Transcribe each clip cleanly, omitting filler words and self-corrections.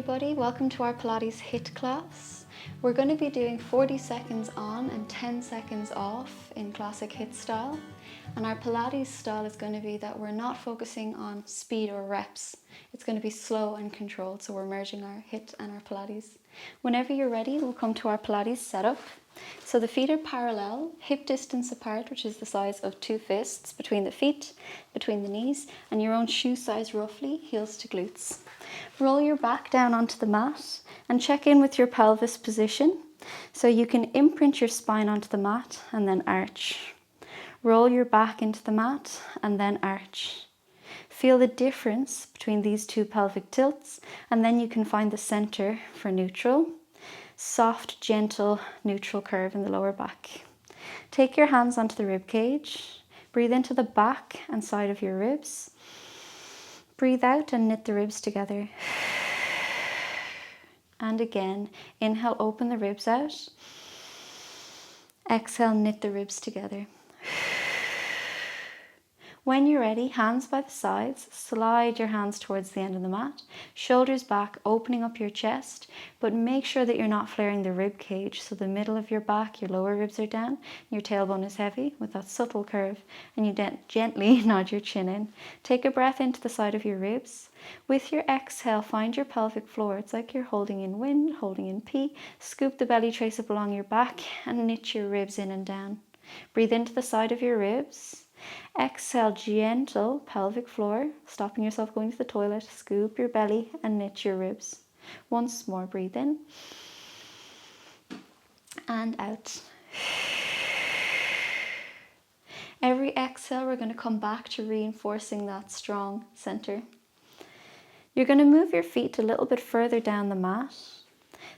everybody, welcome to our Pilates HIIT class. We're going to be doing 40 seconds on and 10 seconds off in classic HIIT style. And our Pilates style is going to be that we're not focusing on speed or reps. It's going to be slow and controlled, so we're merging our HIIT and our Pilates. Whenever you're ready, we'll come to our Pilates setup. So the feet are parallel, hip distance apart, which is the size of 2 fists between the feet, between the knees, and your own shoe size roughly, heels to glutes. Roll your back down onto the mat and check in with your pelvis position. So you can imprint your spine onto the mat and then arch. Roll your back into the mat and then arch. Feel the difference between these two pelvic tilts, and then you can find the center for neutral. Soft, gentle, neutral curve in the lower back. Take your hands onto the rib cage. Breathe into the back and side of your ribs. Breathe out and knit the ribs together. And again, inhale, open the ribs out. Exhale, knit the ribs together. When you're ready, hands by the sides, slide your hands towards the end of the mat, shoulders back, opening up your chest, but make sure that you're not flaring the rib cage, so the middle of your back, your lower ribs are down, your tailbone is heavy with that subtle curve, and you gently nod your chin in. Take a breath into the side of your ribs. With your exhale, find your pelvic floor. It's like you're holding in wind, holding in P. Scoop the belly, trace up along your back, and knit your ribs in and down. Breathe into the side of your ribs. Exhale, gentle pelvic floor, stopping yourself going to the toilet. Scoop your belly and knit your ribs. Once more, breathe in and out. Every exhale, we're going to come back to reinforcing that strong center. You're going to move your feet a little bit further down the mat.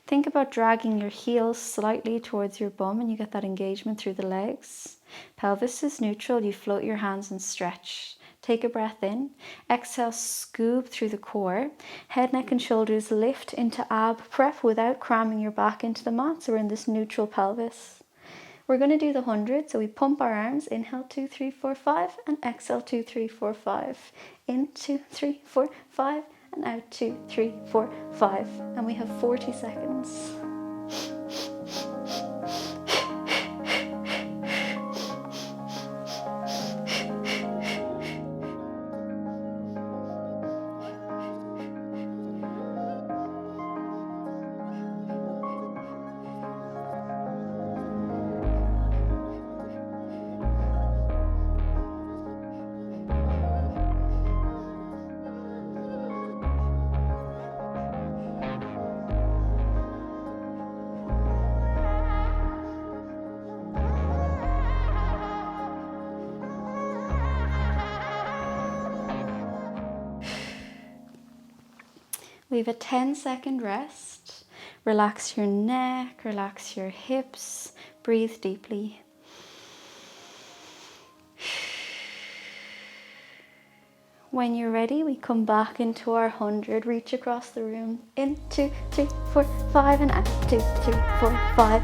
Think about dragging your heels slightly towards your bum, and you get that engagement through the legs. Pelvis is neutral. You float your hands and stretch. Take a breath in. Exhale, scoop through the core. Head, neck and shoulders lift into ab prep without cramming your back into the mat. So we're in this neutral pelvis. We're going to do the 100. So we pump our arms. Inhale, 2, 3, 4, 5. And exhale, 2, 3, 4, 5. In, 2, 3, 4, 5. And out, 2, 3, 4, 5. And we have 40 seconds. Leave a 10-second rest. Relax your neck, relax your hips, breathe deeply. When you're ready, we come back into our 100. Reach across the room. In, 2, 3, 4, 5, and out. 2, 3, 4, 5.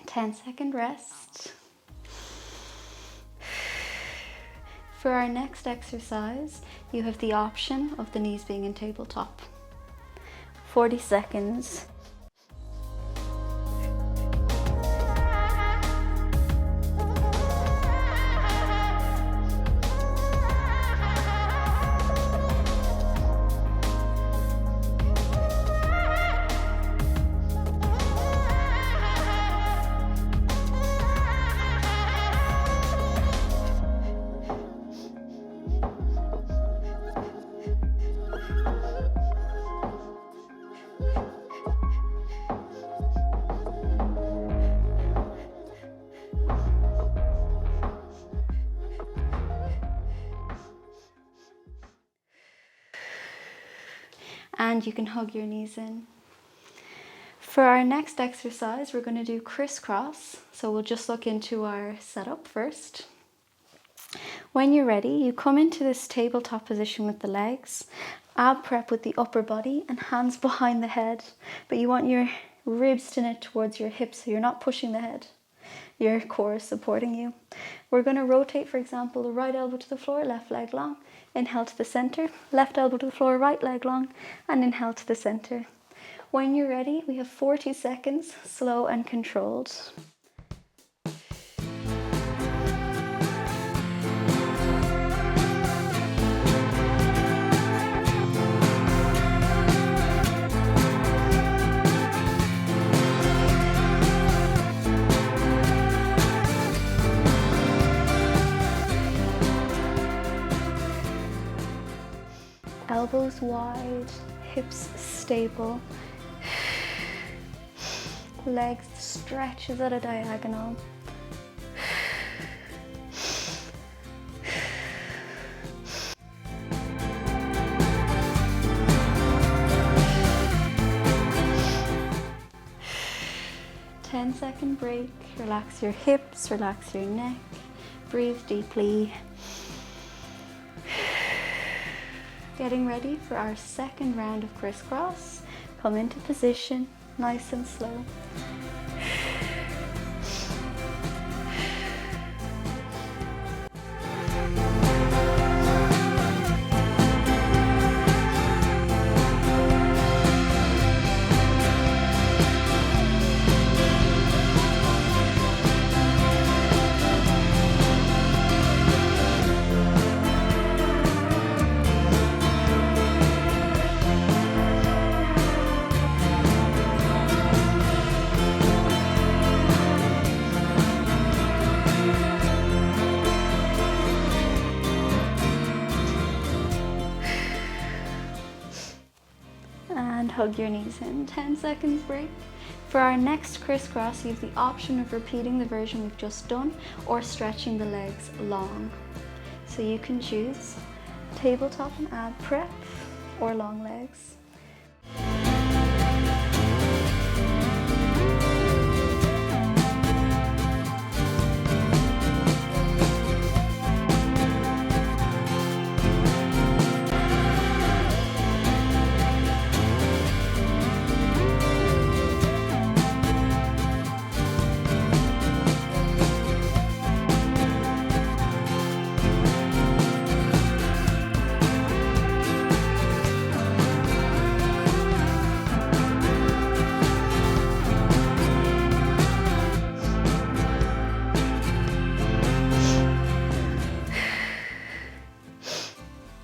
Ten-second rest. For our next exercise, you have the option of the knees being in tabletop. 40 seconds. and you can hug your knees in. For our next exercise, we're going to do crisscross. So we'll just look into our setup first. When you're ready, you come into this tabletop position with the legs, ab prep with the upper body and hands behind the head, but you want your ribs to knit towards your hips so you're not pushing the head. Your core is supporting you. We're going to rotate, for example, the right elbow to the floor, left leg long, inhale to the center, left elbow to the floor, right leg long, and inhale to the center. When you're ready, we have 40 seconds, slow and controlled. Elbows wide, hips stable, legs stretches at a diagonal. Ten-second break, relax your hips, relax your neck, breathe deeply. Getting ready for our second round of crisscross. Come into position, nice and slow. And hug your knees in. 10 seconds break. For our next crisscross, you have the option of repeating the version we've just done or stretching the legs long. So you can choose tabletop and ab prep or long legs.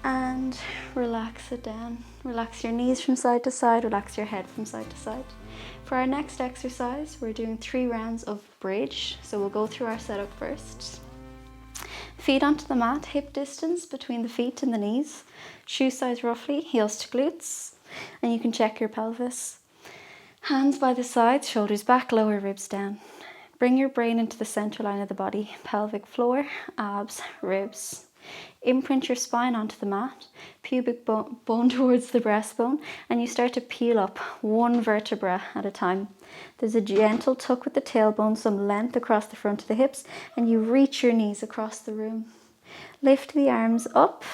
And relax it down. Relax your knees from side to side, relax your head from side to side. For our next exercise, we're doing 3 rounds of bridge. So we'll go through our setup first. Feet onto the mat, hip distance between the feet and the knees. Shoe size roughly, heels to glutes. And you can check your pelvis. Hands by the sides, shoulders back, lower ribs down. Bring your brain into the center line of the body, pelvic floor, abs, ribs. Imprint your spine onto the mat, pubic bone towards the breastbone, and you start to peel up one vertebra at a time. There's a gentle tuck with the tailbone, some length across the front of the hips, and you reach your knees across the room. Lift the arms up.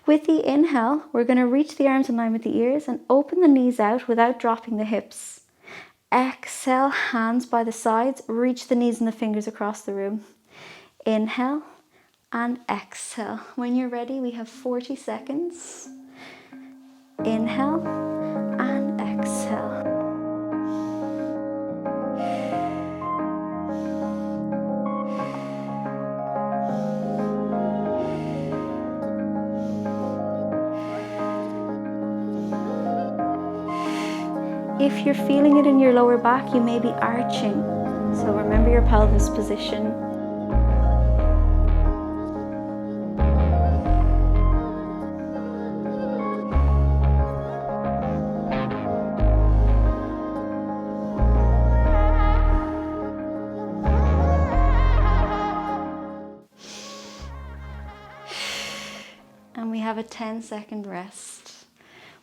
With the inhale, we're going to reach the arms in line with the ears and open the knees out without dropping the hips. Exhale, hands by the sides, reach the knees and the fingers across the room. Inhale and exhale. When you're ready, we have 40 seconds. Inhale and exhale. If you're feeling it in your lower back, you may be arching. So remember your pelvis position. And we have a 10-second rest.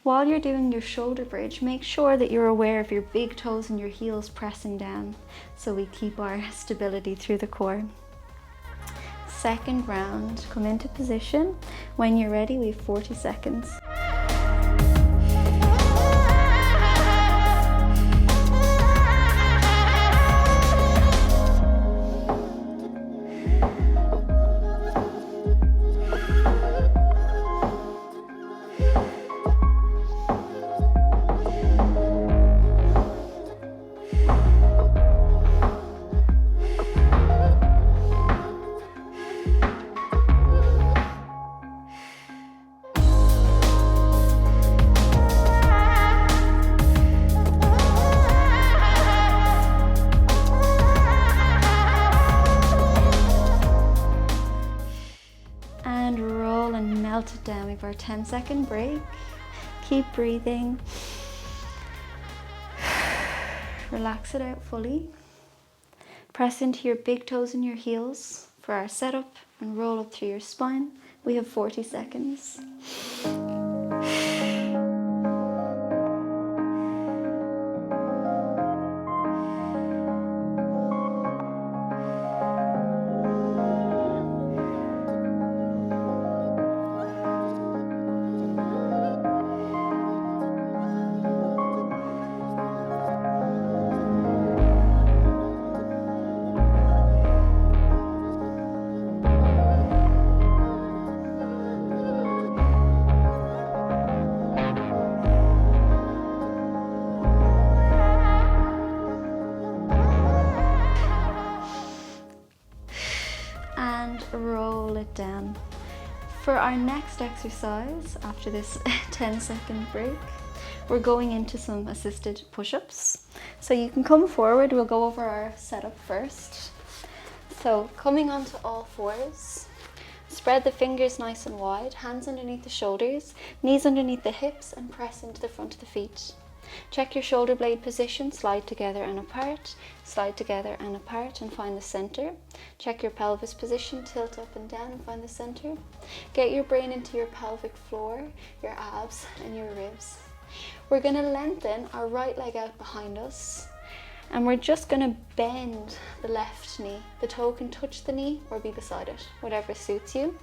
While you're doing your shoulder bridge, make sure that you're aware of your big toes and your heels pressing down so we keep our stability through the core. Second round, come into position. When you're ready, we have 40 seconds. Melt it down. We have our 10-second break. Keep breathing. Relax it out fully. Press into your big toes and your heels for our setup and roll up through your spine. We have 40 seconds. Roll it down. For our next exercise, after this 10-second break, we're going into some assisted push-ups. So you can come forward, we'll go over our setup first. So coming onto all fours, spread the fingers nice and wide, hands underneath the shoulders, knees underneath the hips, and press into the front of the feet. Check your shoulder blade position, slide together and apart, and find the center. Check your pelvis position, tilt up and down and find the center. Get your brain into your pelvic floor, your abs and your ribs. We're going to lengthen our right leg out behind us, and we're just going to bend the left knee. The toe can touch the knee or be beside it, whatever suits you.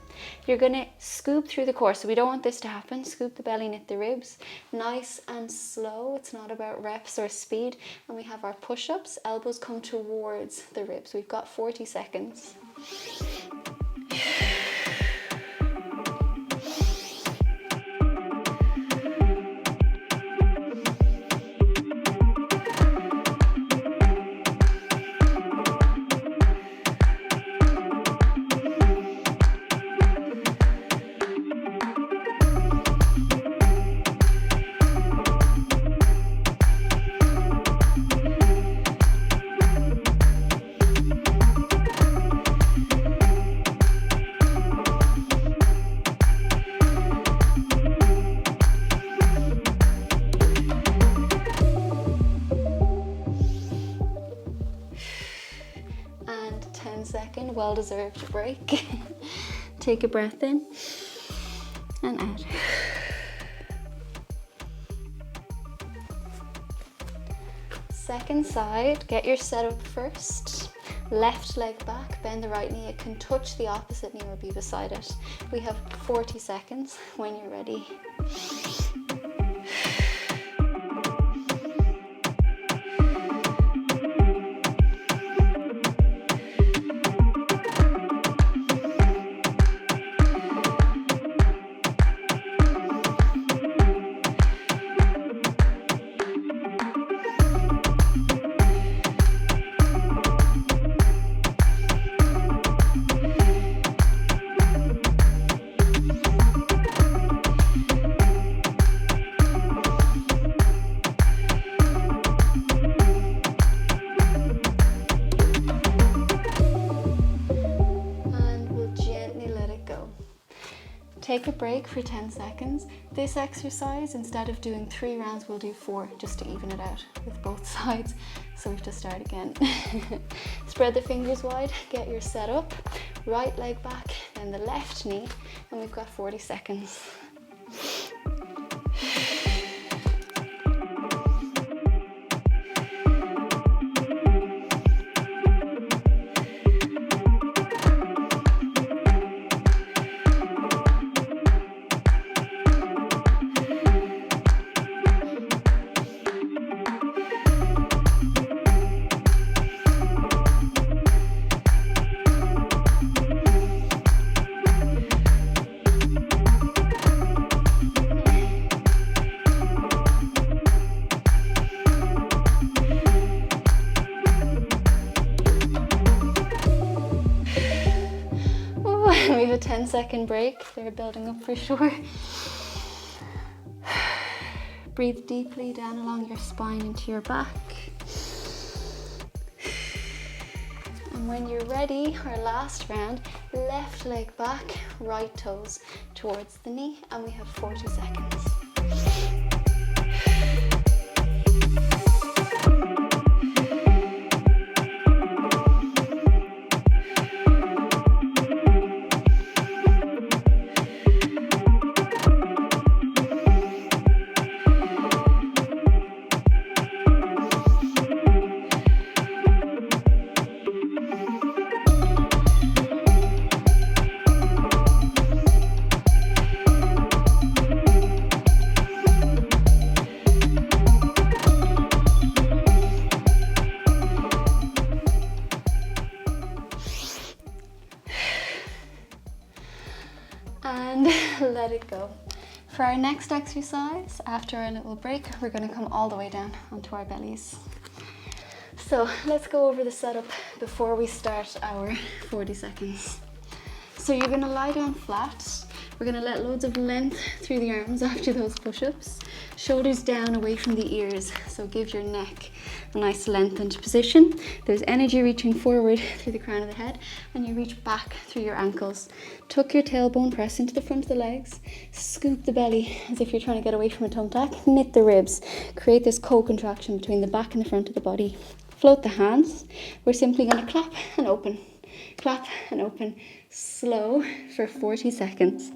You're going to scoop through the core, so we don't want this to happen. Scoop the belly, knit the ribs. Nice and slow, it's not about reps or speed. And we have our push-ups, elbows come towards the ribs. We've got 40 seconds. Well-deserved break. Take a breath in and out. Second side, get your setup first. Left leg back, bend the right knee. It can touch the opposite knee or be beside it. We have 40 seconds when you're ready. Take a break for 10 seconds. This exercise, instead of doing 3 rounds, we'll do 4 just to even it out with both sides. So we have to start again. Spread the fingers wide, get your set up. Right leg back, then the left knee, and we've got 40 seconds. a 10-second break. They're building up for sure. Breathe deeply down along your spine into your back. And when you're ready, our last round, left leg back, right toes towards the knee, and we have 40 seconds. And let it go. For our next exercise, after our little break, we're going to come all the way down onto our bellies. So let's go over the setup before we start our 40 seconds. So you're going to lie down flat. We're going to let loads of length through the arms after those push-ups. Shoulders down away from the ears, so give your neck a nice lengthened position. There's energy reaching forward through the crown of the head, and you reach back through your ankles. Tuck your tailbone, press into the front of the legs, scoop the belly as if you're trying to get away from a tongue tack, knit the ribs, create this co-contraction between the back and the front of the body. Float the hands. We're simply going to clap and open, slow for 40 seconds.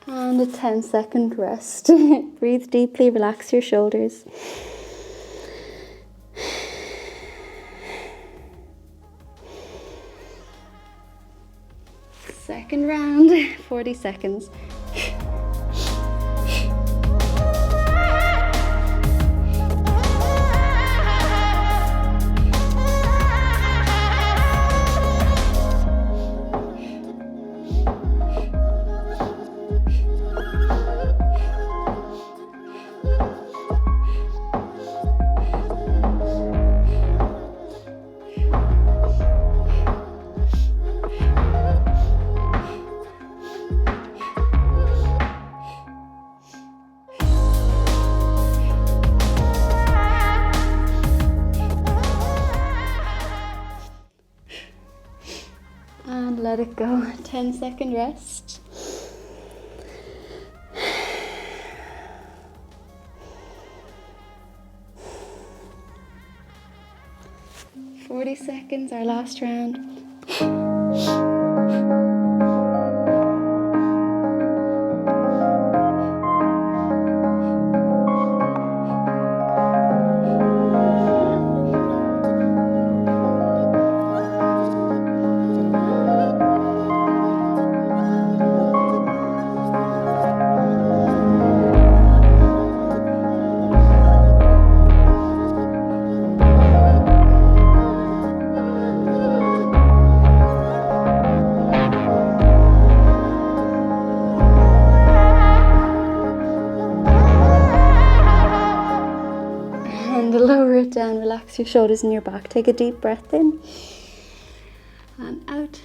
And a 10-second rest. Breathe deeply, relax your shoulders. Second round, 40 seconds. And let it go. 10-second rest. Forty seconds, our last round. Lower it down, relax your shoulders and your back. Take a deep breath in and out.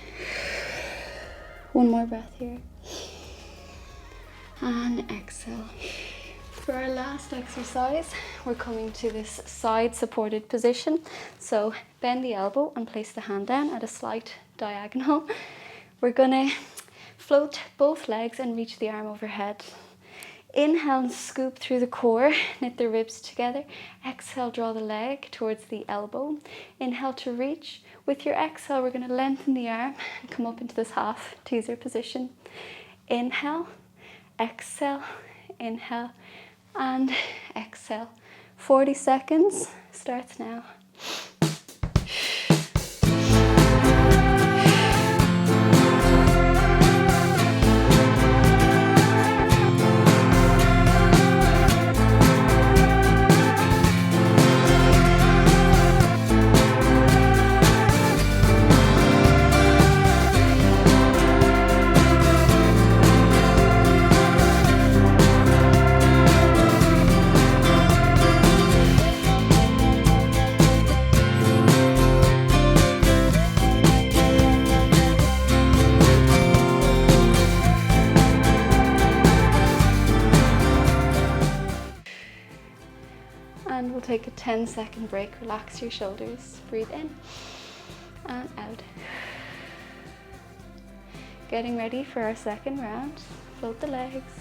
One more breath here. And exhale. For our last exercise, we're coming to this side supported position. So bend the elbow and place the hand down at a slight diagonal. We're gonna float both legs and reach the arm overhead. Inhale and scoop through the core, knit the ribs together. Exhale, draw the leg towards the elbow. Inhale to reach. With your exhale, we're going to lengthen the arm and come up into this half teaser position. Inhale, exhale, inhale and exhale. 40 seconds starts now. And we'll take a 10-second break. Relax your shoulders. Breathe in and out. Getting ready for our second round. Float the legs.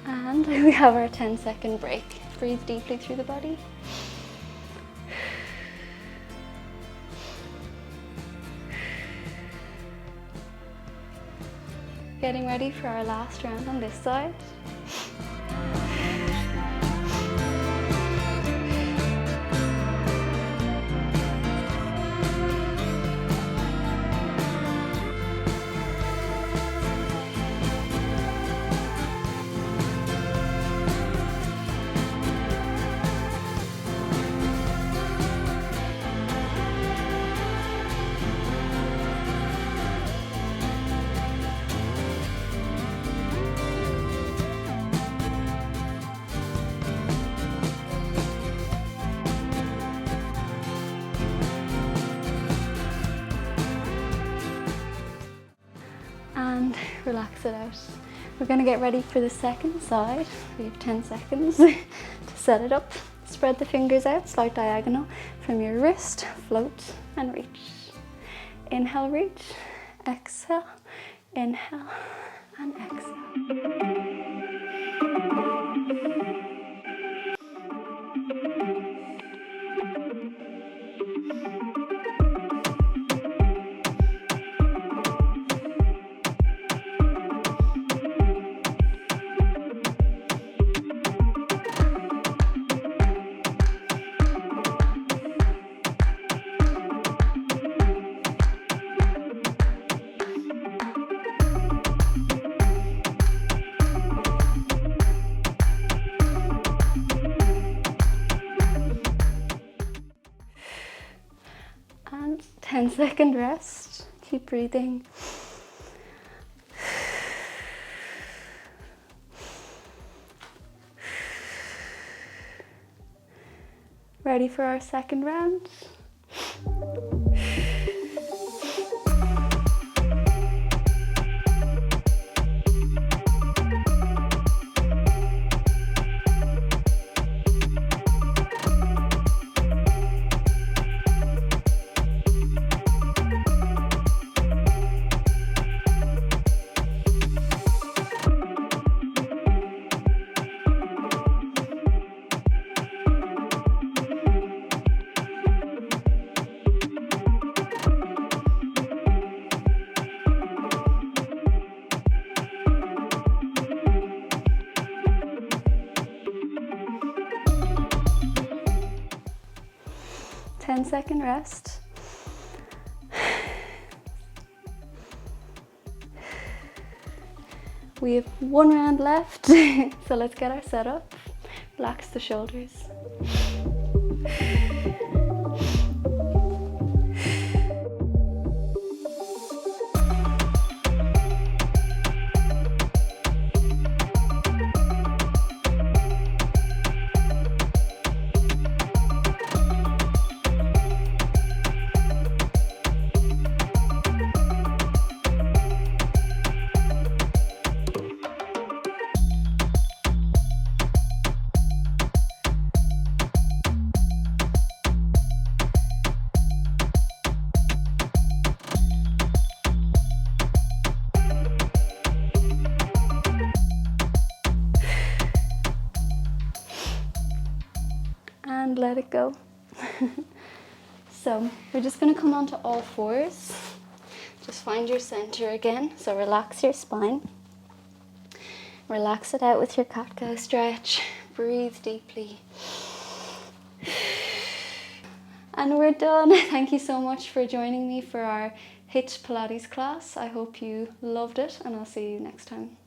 And we have our 10-second break. Breathe deeply through the body. Getting ready for our last round on this side. And relax it out. We're going to get ready for the second side. We have 10 seconds to set it up. Spread the fingers out, slight diagonal from your wrist, float and reach. Inhale, reach, exhale, inhale and exhale. And 10-second rest. Keep breathing. Ready for our second round. Second rest. We have one round left, so let's get our setup. Relax the shoulders. let it go. So we're just going to come onto all fours. Just find your center again. So relax your spine. Relax it out with your cat-cow stretch. Breathe deeply. And we're done. Thank you so much for joining me for our HIIT Pilates class. I hope you loved it, and I'll see you next time.